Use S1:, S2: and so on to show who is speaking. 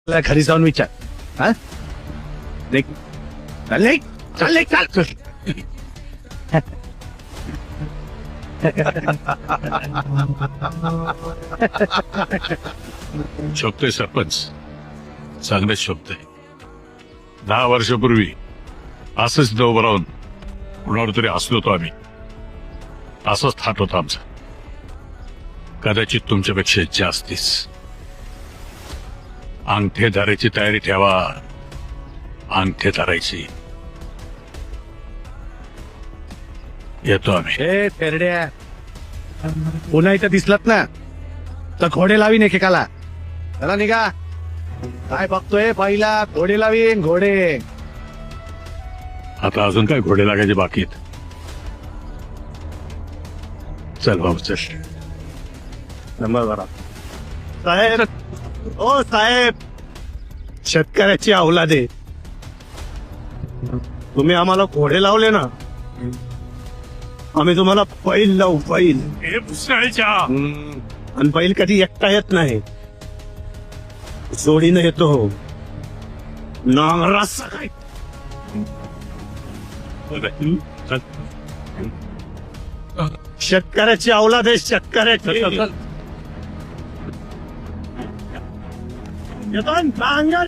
S1: घरी जाऊन विचार. हा देख चाल चाल चाल.
S2: शोभतोय सरपंच, चांगलेच शोभतोय. 10 वर्षापूर्वी असंच उभं राहून कुणावर तरी हसलो होतो आम्ही. असंच थाट होता आमचा, कदाचित तुमच्यापेक्षा जास्तीच. अंगठे धरायची तयारी ठेवा, अंगठे धरायची. येतो आम्ही.
S1: हे तेरड्या, पुन्हा इथं दिसलात ना तर घोडे लावीन एकेकाला. चला निघा. काय बघतोय, पहिला घोडे लावीन घोडे.
S2: आता अजून काय घोडे लागायचे बाकी आहेत. चल भाऊ चल.
S1: नंबर बरा. साहेब, ओ साहेब, शेतकऱ्याची औलाद आहे. तुम्ही आम्हाला घोडे लावले ना, आम्ही तुम्हाला बैल लावू, बैल.
S2: हे भुसाळीच्या
S1: आणि बैल कधी एकटा येत नाही, जोडीनं येतो. नांगरा सकाळी.
S2: चल.
S1: शेतकऱ्याची औलाद आहे, शेतकऱ्याची. येतो नांगर.